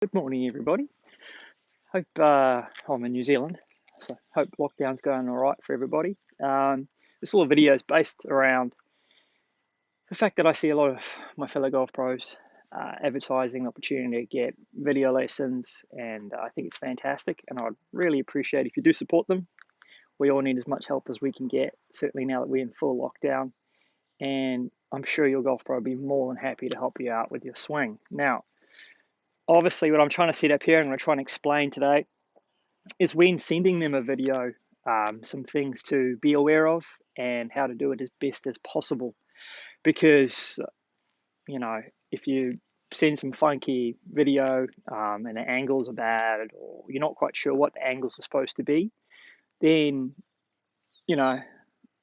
Good morning, everybody. Hope I'm in New Zealand, so hope lockdown's going all right for everybody. This little video is based around the fact that I see a lot of my fellow golf pros advertising the opportunity to get video lessons, and I think it's fantastic. And I'd really appreciate if you do support them. We all need as much help as we can get, certainly now that we're in full lockdown. And I'm sure your golf pro will be more than happy to help you out with your swing. Now, obviously, what I'm trying to set up here and I'm going to try and explain today is when sending them a video, some things to be aware of and how to do it as best as possible. Because, you know, if you send some funky video and the angles are bad or you're not quite sure what the angles are supposed to be, then, you know,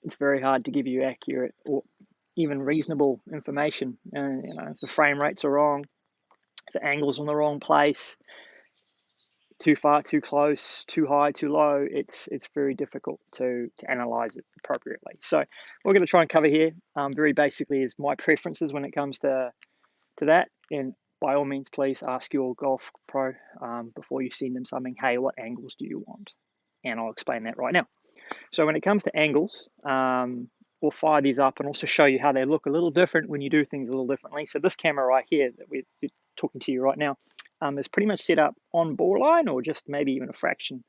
it's very hard to give you accurate or even reasonable information. And, if the frame rates are wrong, if the angle's in the wrong place, too far, too close, too high, too low, it's very difficult to analyze it appropriately. So we're going to try and cover here very basically is my preferences when it comes to that. And by all means, please ask your golf pro before you send them something, hey, what angles do you want? And I'll explain that right now. So when it comes to angles, we'll fire these up and also show you how they look a little different when you do things a little differently. So this camera right here that we're talking to you right now is pretty much set up on borderline or just maybe even a fraction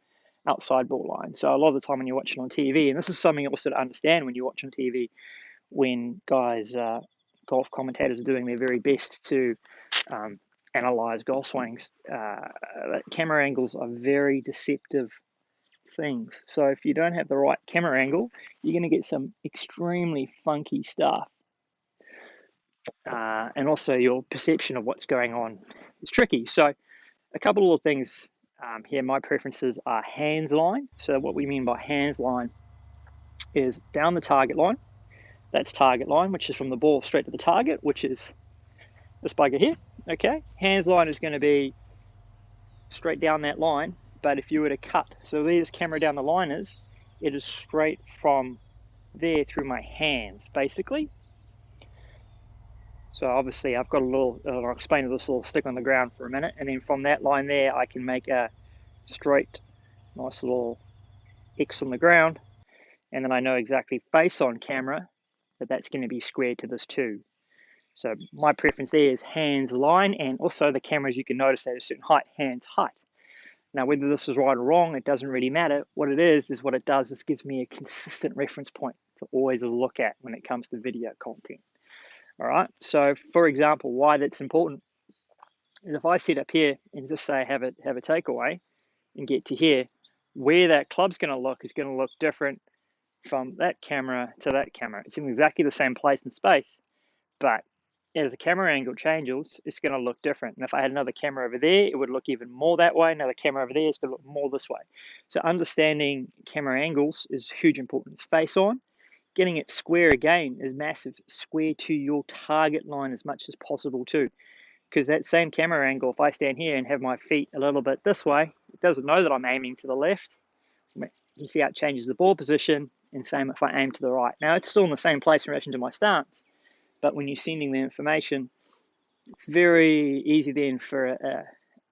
outside borderline. So a lot of the time when you're watching on TV, and this is something also to understand when you watch on TV, when guys, golf commentators are doing their very best to analyze golf swings, camera angles are very deceptive things. So if you don't have the right camera angle, you're going to get some extremely funky stuff. And also your perception of what's going on is tricky. So a couple of things here, my preferences are hands line. So what we mean by hands line is down the target line. That's target line, which is from the ball straight to the target, which is this bugger here. Okay, hands line is going to be straight down that line. But if you were to cut, so there's camera down the line is, it is straight from there through my hands, basically. So obviously I've got a little, I'll explain this little stick on the ground for a minute, and then from that line there, I can make a straight, nice little X on the ground, and then I know exactly face on camera that that's going to be squared to this too. So my preference there is hands line, and also the cameras you can notice at a certain height, hands height. Now, whether this is right or wrong, it doesn't really matter. What it is what it does is gives me a consistent reference point to always look at when it comes to video content. All right. So, for example, why that's important is if I sit up here and just say have a takeaway and get to here, where that club's going to look is going to look different from that camera to that camera. It's in exactly the same place and space, but as the camera angle changes, it's going to look different. And if I had another camera over there, it would look even more that way. Another camera over there is going to look more this way. So understanding camera angles is huge importance. Face on, getting it square again is massive. Square to your target line as much as possible too. Because that same camera angle, if I stand here and have my feet a little bit this way, it doesn't know that I'm aiming to the left. You see how it changes the ball position, and same if I aim to the right. Now it's still in the same place in relation to my stance, but when you're sending the information, it's very easy then for a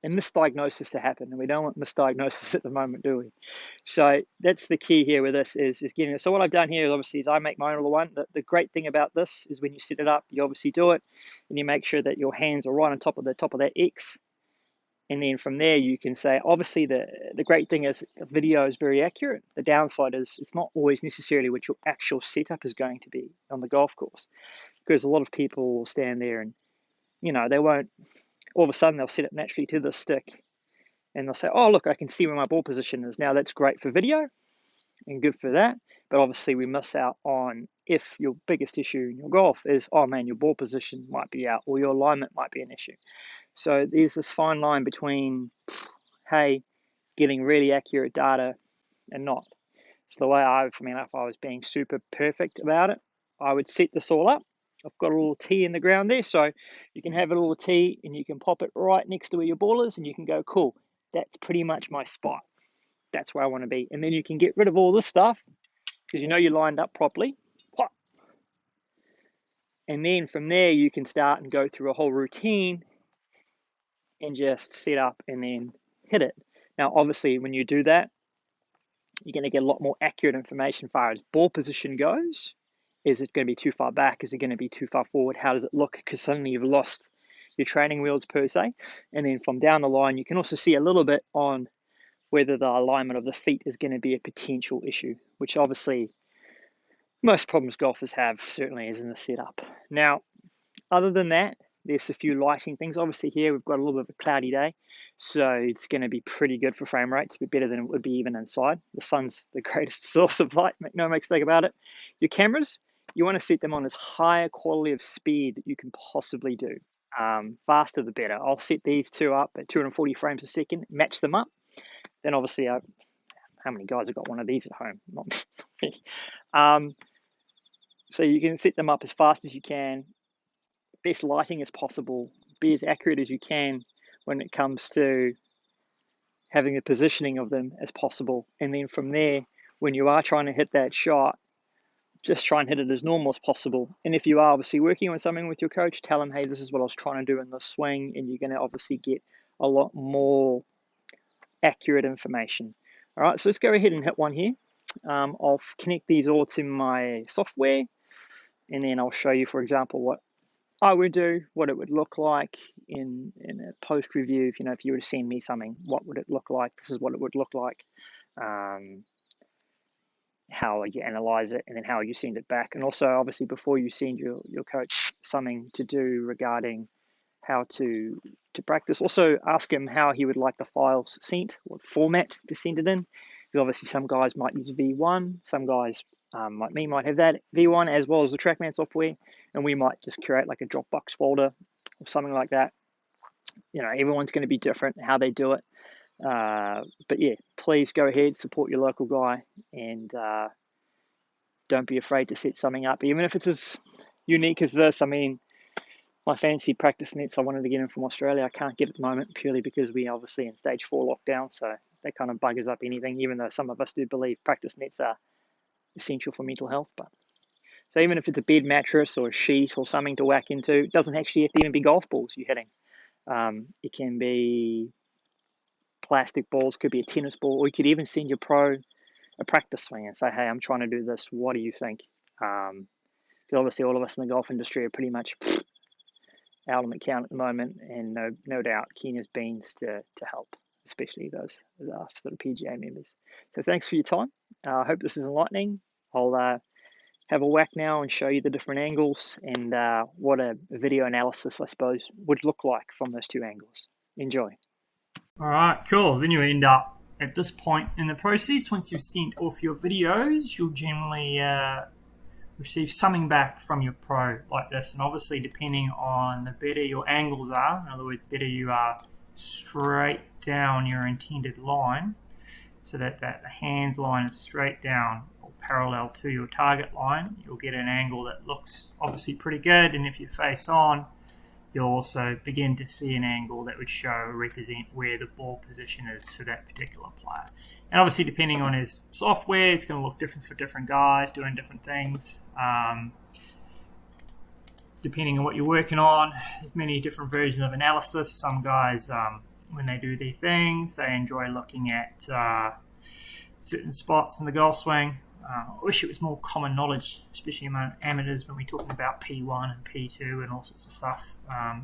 misdiagnosis to happen, and we don't want misdiagnosis at the moment, do we? So that's the key here with this is getting it. So what I've done here obviously is I make my own little one. The great thing about this is when you set it up, you obviously do it, and you make sure that your hands are right on top of that X. And then from there, you can say, obviously, the great thing is video is very accurate. The downside is it's not always necessarily what your actual setup is going to be on the golf course, because a lot of people will stand there and, they won't, all of a sudden they'll set it naturally to the stick and they'll say, oh, look, I can see where my ball position is. Now that's great for video and good for that. But obviously we miss out on if your biggest issue in your golf is, oh man, your ball position might be out or your alignment might be an issue. So there's this fine line between, hey, getting really accurate data and not. So the way if I was being super perfect about it, I would set this all up. I've got a little tee in the ground there, so you can have a little tee and you can pop it right next to where your ball is and you can go, cool, that's pretty much my spot. That's where I want to be. And then you can get rid of all this stuff because you're lined up properly. And then from there, you can start and go through a whole routine and just set up and then hit it. Now, obviously, when you do that, you're going to get a lot more accurate information as far as ball position goes. Is it going to be too far back? Is it going to be too far forward? How does it look? Because suddenly you've lost your training wheels per se. And then from down the line, you can also see a little bit on whether the alignment of the feet is going to be a potential issue, which obviously most problems golfers have certainly is in the setup. Now, other than that, there's a few lighting things. Obviously here we've got a little bit of a cloudy day, so it's going to be pretty good for frame rate. It's a bit better than it would be even inside. The sun's the greatest source of light, make no mistake about it. Your cameras, you want to set them on as high a quality of speed that you can possibly do. Faster the better. I'll set these two up at 240 frames a second, match them up. Then obviously, how many guys have got one of these at home? Not me. So you can set them up as fast as you can, best lighting as possible, be as accurate as you can when it comes to having the positioning of them as possible. And then from there, when you are trying to hit that shot, just try and hit it as normal as possible. And if you are obviously working on something with your coach, tell them, hey, this is what I was trying to do in this swing, and you're going to obviously get a lot more accurate information. All right, so let's go ahead and hit one here. I'll connect these all to my software, and then I'll show you, for example, what I would do, what it would look like in a post review. If you were to send me something, what would it look like? This is what it would look like. How you analyze it, and then how you send it back. And also, obviously, before you send your coach something to do regarding how to practice, also ask him how he would like the files sent, what format to send it in. Because obviously some guys might use V1, some guys like me might have that V1 as well as the TrackMan software, and we might just create like a Dropbox folder or something like that. Everyone's going to be different how they do it. But yeah, please go ahead, support your local guy, and don't be afraid to set something up, even if it's as unique as this. I mean, my fancy practice nets I wanted to get in from Australia, I can't get at the moment purely because we obviously in stage 4 lockdown, so that kind of buggers up anything, even though some of us do believe practice nets are essential for mental health. But so even if it's a bed mattress or a sheet or something to whack into, it doesn't actually have to even be golf balls you're hitting. It can be plastic balls, could be a tennis ball, or you could even send your pro a practice swing and say, hey, I'm trying to do this, what do you think? Because obviously all of us in the golf industry are pretty much out on the count at the moment, and no doubt keen as beans to help, especially those sort of PGA members. So thanks for your time. I hope this is enlightening. I'll have a whack now and show you the different angles and what a video analysis, I suppose, would look like from those two angles. Enjoy. All right, cool. Then you end up at this point in the process. Once you've sent off your videos, you'll generally receive something back from your pro like this. And obviously, depending on the better your angles are, in other words, better you are straight down your intended line, so that the hands line is straight down or parallel to your target line, you'll get an angle that looks obviously pretty good. And if you face on, you'll also begin to see an angle that would represent where the ball position is for that particular player. And obviously, depending on his software, it's going to look different for different guys doing different things. Depending on what you're working on, there's many different versions of analysis. Some guys, when they do their things, they enjoy looking at certain spots in the golf swing. I wish it was more common knowledge, especially among amateurs when we're talking about P1 and P2 and all sorts of stuff.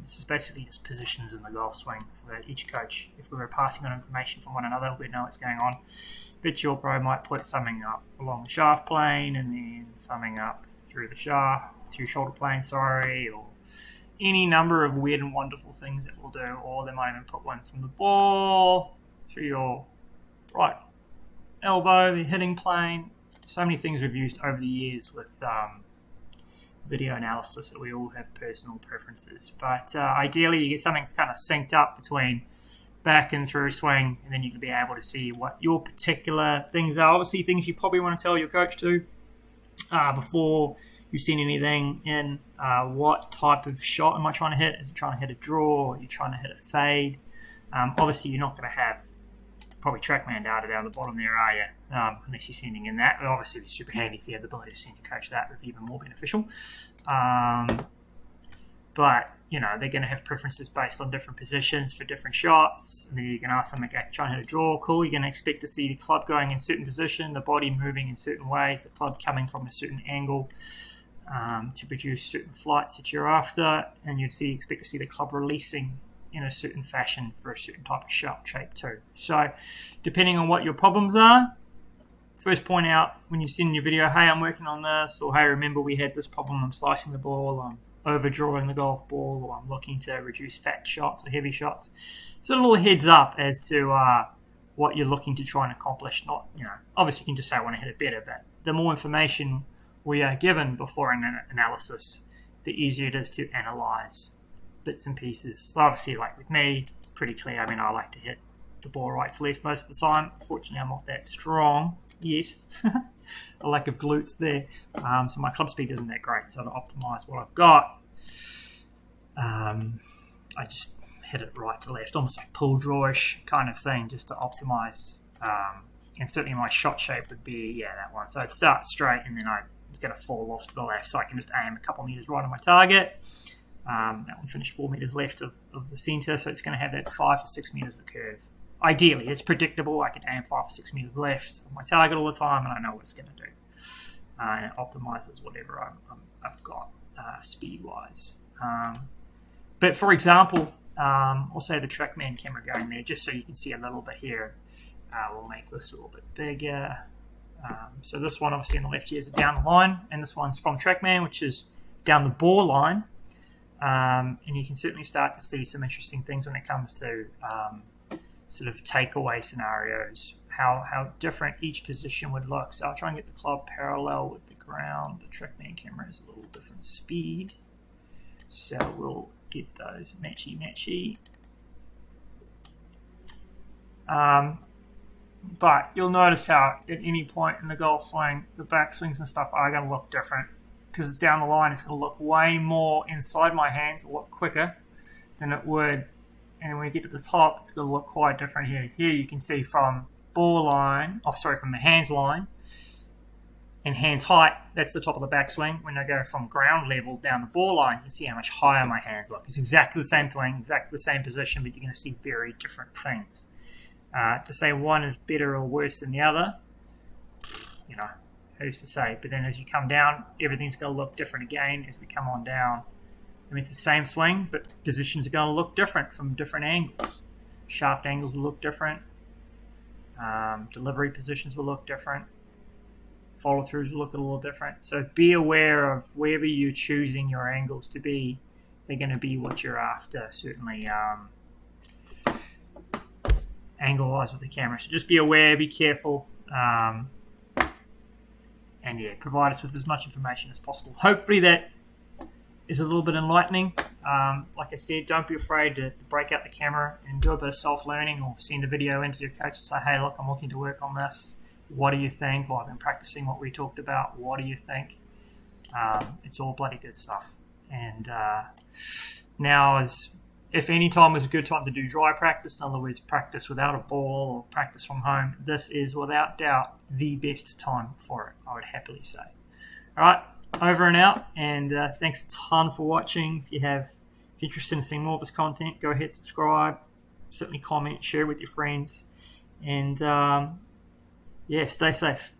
This is basically just positions in the golf swing, so that each coach, if we were passing on information from one another, we'd know what's going on. But your pro might put something up along the shaft plane and then something up through the shaft, through shoulder plane, or any number of weird and wonderful things that we'll do. Or they might even put one from the ball through your right elbow, the hitting plane. So many things we've used over the years with video analysis that we all have personal preferences. But ideally, you get something that's kind of synced up between back and through swing, and then you can be able to see what your particular things are. Obviously, things you probably want to tell your coach to before you send anything in. What type of shot am I trying to hit? Is it trying to hit a draw? Or are you trying to hit a fade? Obviously, you're not going to have probably TrackMan data down the bottom there, are you? Unless you're sending in that. Obviously, it'd be super handy if you had the ability to send your coach that. It would be even more beneficial. but they're going to have preferences based on different positions for different shots. And then you can ask them, okay, try and hit a draw, cool. You're going to expect to see the club going in a certain position, the body moving in certain ways, the club coming from a certain angle to produce certain flights that you're after, and you'd expect to see the club releasing in a certain fashion for a certain type of shot shape too. So depending on what your problems are, first point out when you send your video, hey, I'm working on this, or hey, remember we had this problem, I'm slicing the ball, I'm overdrawing the golf ball, or I'm looking to reduce fat shots or heavy shots. So a little heads up as to what you're looking to try and accomplish. Not, obviously you can just say I want to hit it better, but the more information we are given before an analysis, the easier it is to analyze bits and pieces. So obviously, like with me, it's pretty clear. I mean, I like to hit the ball right to left most of the time. Fortunately, I'm not that strong yet. A lack of glutes there. So my club speed isn't that great. So to optimize what I've got, I just hit it right to left, almost like pull drawish kind of thing, just to optimize. And certainly my shot shape would be, that one. So I'd start straight and then it's going to fall off to the left, so I can just aim a couple meters right on my target. That one finished 4 meters left of the center, so it's going to have that 5 to 6 meters of curve. Ideally, it's predictable. I can aim 5 or 6 meters left of my target all the time, and I know what it's going to do. And it optimizes whatever I've got speed-wise. But for example, I'll say the TrackMan camera going there, just so you can see a little bit here. We'll make this a little bit bigger. So this one, obviously, on the left here is down the line, and this one's from TrackMan, which is down the bore line. And you can certainly start to see some interesting things when it comes to sort of takeaway scenarios, how different each position would look. So I'll try and get the club parallel with the ground. The TrackMan camera is a little different speed, so we'll get those matchy-matchy. But you'll notice how at any point in the golf swing, the backswings and stuff are going to look different. Because it's down the line, it's going to look way more inside my hands, a lot quicker than it would. And when you get to the top, it's going to look quite different here. Here you can see from from the hands line and hands height, that's the top of the backswing. When I go from ground level down the bore line, you can see how much higher my hands look. It's exactly the same thing, exactly the same position, but you're going to see very different things. To say one is better or worse than the other, who's to say? But then as you come down, everything's going to look different again as we come on down. I mean, it's the same swing, but positions are going to look different from different angles. Shaft angles will look different. Delivery positions will look different. Follow-throughs will look a little different. So be aware of wherever you're choosing your angles to be, they're going to be what you're after, certainly angle-wise with the camera. So just be aware, be careful. And provide us with as much information as possible. Hopefully that is a little bit enlightening. Like I said, don't be afraid to break out the camera and do a bit of self-learning, or send a video into your coach and say, hey, look, I'm looking to work on this. What do you think? Or I've been practicing what we talked about. What do you think? It's all bloody good stuff. And now, if any time is a good time to do dry practice, in other words, practice without a ball or practice from home, this is without doubt the best time for it, I would happily say. All right, over and out, and thanks a ton for watching. If you're interested in seeing more of this content, go ahead, subscribe, certainly comment, share with your friends, and stay safe.